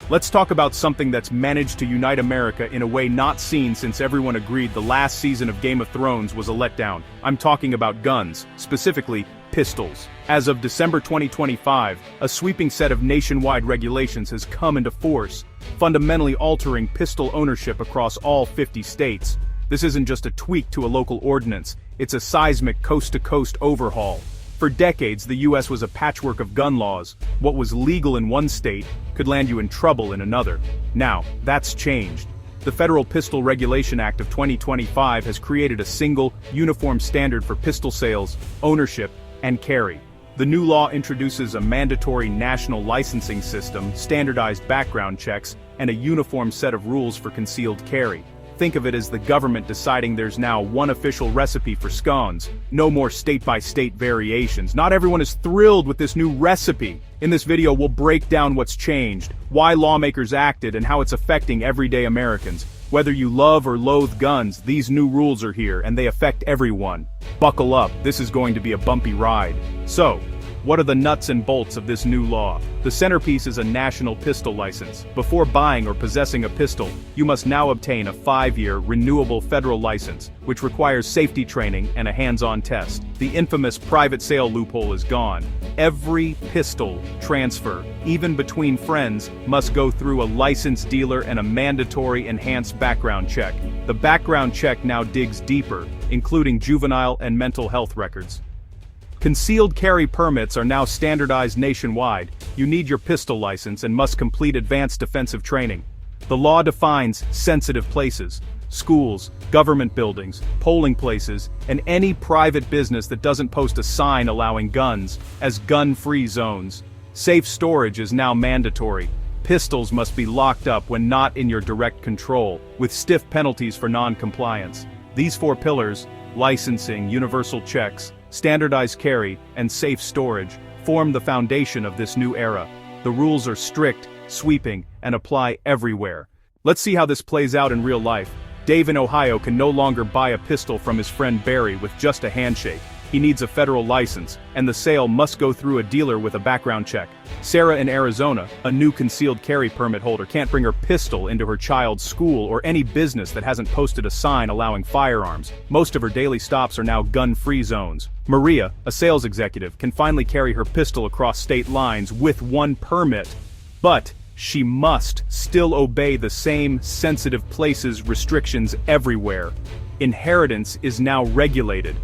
Let's talk about something that's managed to unite America in a way not seen since everyone agreed the last season of Game of Thrones was a letdown. I'm talking about guns, specifically pistols. As of December 2025, a sweeping set of nationwide regulations has come into force, fundamentally altering pistol ownership across all 50 states. This isn't just a tweak to a local ordinance, it's a seismic coast-to-coast overhaul. For decades, the US was a patchwork of gun laws. What was legal in one state could land you in trouble in another. Now, that's changed. The Federal Pistol Regulation Act of 2025 has created a single, uniform standard for pistol sales, ownership, and carry. The new law introduces a mandatory national licensing system, standardized background checks, and a uniform set of rules for concealed carry. Think of it as the government deciding there's now one official recipe for scones. No more state-by-state variations. Not everyone is thrilled with this new recipe. In this video, we'll break down what's changed, why lawmakers acted, and how it's affecting everyday Americans. Whether you love or loathe guns, these new rules are here, and they affect everyone. Buckle up, this is going to be a bumpy ride. So, what are the nuts and bolts of this new law? The centerpiece is a national pistol license. Before buying or possessing a pistol, you must now obtain a 5-year renewable federal license, which requires safety training and a hands-on test. The infamous private sale loophole is gone. Every pistol transfer, even between friends, must go through a licensed dealer and a mandatory enhanced background check. The background check now digs deeper, including juvenile and mental health records. Concealed carry permits are now standardized nationwide. You need your pistol license and must complete advanced defensive training. The law defines sensitive places, schools, government buildings, polling places, and any private business that doesn't post a sign allowing guns as gun-free zones. Safe storage is now mandatory. Pistols must be locked up when not in your direct control, with stiff penalties for non-compliance. These 4 pillars, licensing, universal checks, standardized carry, and safe storage, form the foundation of this new era. The rules are strict, sweeping, and apply everywhere. Let's see how this plays out in real life. Dave in Ohio can no longer buy a pistol from his friend Barry with just a handshake. He needs a federal license, and the sale must go through a dealer with a background check. Sarah in Arizona, a new concealed carry permit holder, can't bring her pistol into her child's school or any business that hasn't posted a sign allowing firearms. Most of her daily stops are now gun-free zones. Maria, a sales executive, can finally carry her pistol across state lines with one permit. But she must still obey the same sensitive places restrictions everywhere. Inheritance is now regulated.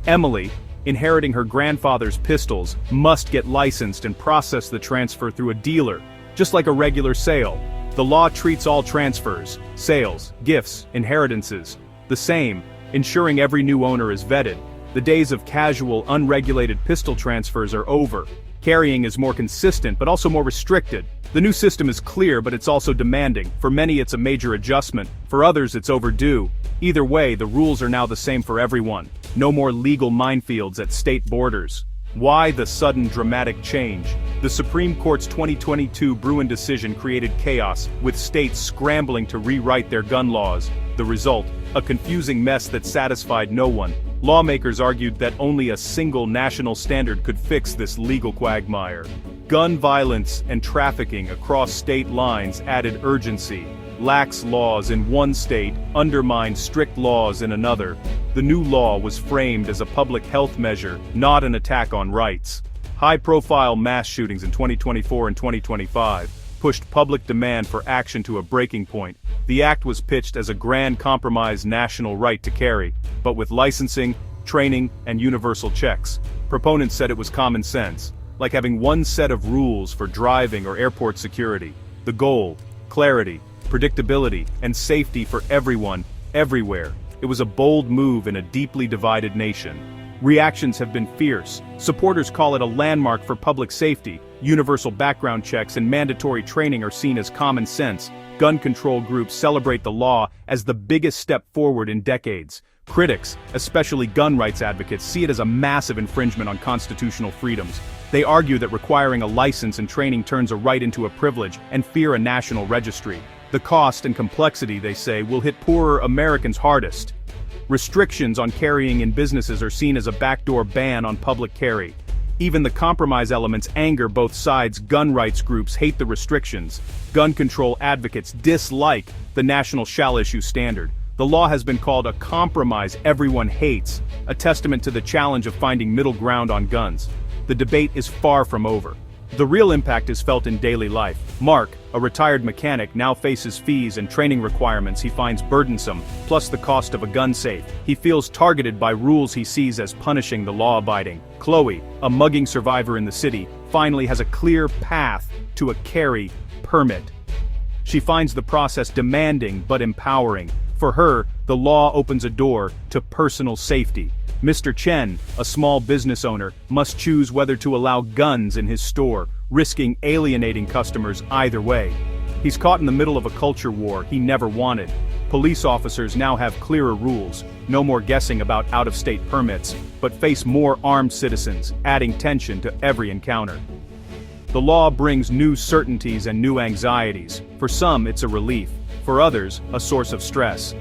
Emily, inheriting her grandfather's pistols, must get licensed and process the transfer through a dealer, just like a regular sale. The law treats all transfers, sales, gifts, inheritances the same, ensuring every new owner is vetted. The days of casual, unregulated pistol transfers are over. Carrying is more consistent but also more restricted. The new system is clear, but it's also demanding. For many it's a major adjustment, for others it's overdue. Either way, the rules are now the same for everyone. No more legal minefields at state borders. Why the sudden dramatic change? The Supreme Court's 2022 Bruin decision created chaos, with states scrambling to rewrite their gun laws. The result, a confusing mess that satisfied no one. Lawmakers argued that only a single national standard could fix this legal quagmire. Gun violence and trafficking across state lines added urgency. Lax laws in one state undermined strict laws in another. The new law was framed as a public health measure, not an attack on rights. High-profile mass shootings in 2024 and 2025 pushed public demand for action to a breaking point. The act was pitched as a grand compromise national right to carry, but with licensing, training, and universal checks. Proponents said it was common sense, like having one set of rules for driving or airport security. The goal, clarity, predictability, and safety for everyone, everywhere. It was a bold move in a deeply divided nation. Reactions have been fierce. Supporters call it a landmark for public safety. Universal background checks and mandatory training are seen as common sense. Gun control groups celebrate the law as the biggest step forward in decades. Critics, especially gun rights advocates, see it as a massive infringement on constitutional freedoms. They argue that requiring a license and training turns a right into a privilege and fear a national registry. The cost and complexity, they say, will hit poorer Americans hardest. Restrictions on carrying in businesses are seen as a backdoor ban on public carry. Even the compromise elements anger both sides. Gun rights groups hate the restrictions. Gun control advocates dislike the national shall issue standard. The law has been called a compromise everyone hates, a testament to the challenge of finding middle ground on guns. The debate is far from over. The real impact is felt in daily life. Mark, a retired mechanic, now faces fees and training requirements he finds burdensome, plus the cost of a gun safe. He feels targeted by rules he sees as punishing the law-abiding. Chloe, a mugging survivor in the city, finally has a clear path to a carry permit. She finds the process demanding but empowering. For her, the law opens a door to personal safety. Mr. Chen, a small business owner, must choose whether to allow guns in his store, risking alienating customers either way. He's caught in the middle of a culture war he never wanted. Police officers now have clearer rules, no more guessing about out-of-state permits, but face more armed citizens, adding tension to every encounter. The law brings new certainties and new anxieties. For some, it's a relief. For others, a source of stress.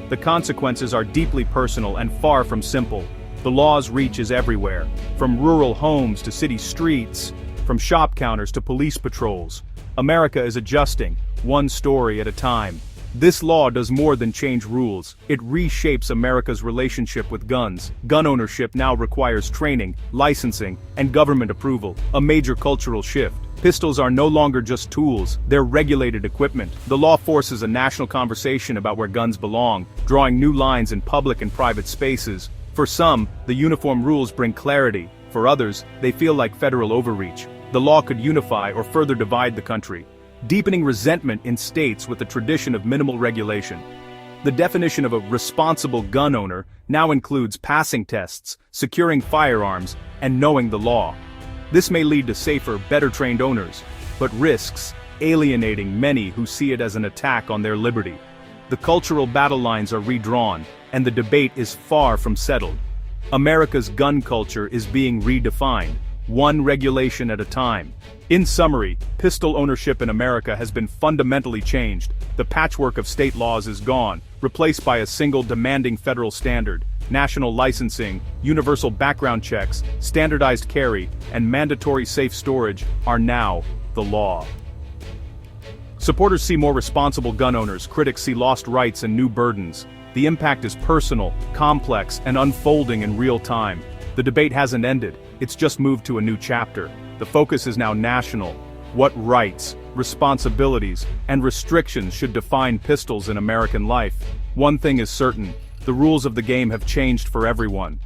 The consequences are deeply personal and far from simple. The law's reach is everywhere, from rural homes to city streets, from shop counters to police patrols. America is adjusting, one story at a time. This law does more than change rules. It reshapes America's relationship with guns. Gun ownership now requires training, licensing, and government approval, a major cultural shift. Pistols are no longer just tools, they're regulated equipment. The law forces a national conversation about where guns belong, drawing new lines in public and private spaces. For some, the uniform rules bring clarity. For others, they feel like federal overreach. The law could unify or further divide the country, deepening resentment in states with a tradition of minimal regulation. The definition of a responsible gun owner now includes passing tests, securing firearms, and knowing the law. This may lead to safer, better-trained owners, but risks alienating many who see it as an attack on their liberty. The cultural battle lines are redrawn, and the debate is far from settled. America's gun culture is being redefined, one regulation at a time. In summary, pistol ownership in America has been fundamentally changed. The patchwork of state laws is gone, replaced by a single demanding federal standard. National licensing, universal background checks, standardized carry, and mandatory safe storage are now the law. Supporters see more responsible gun owners, critics see lost rights and new burdens. The impact is personal, complex, and unfolding in real time. The debate hasn't ended, it's just moved to a new chapter. The focus is now national. What rights, responsibilities, and restrictions should define pistols in American life? One thing is certain. The rules of the game have changed for everyone.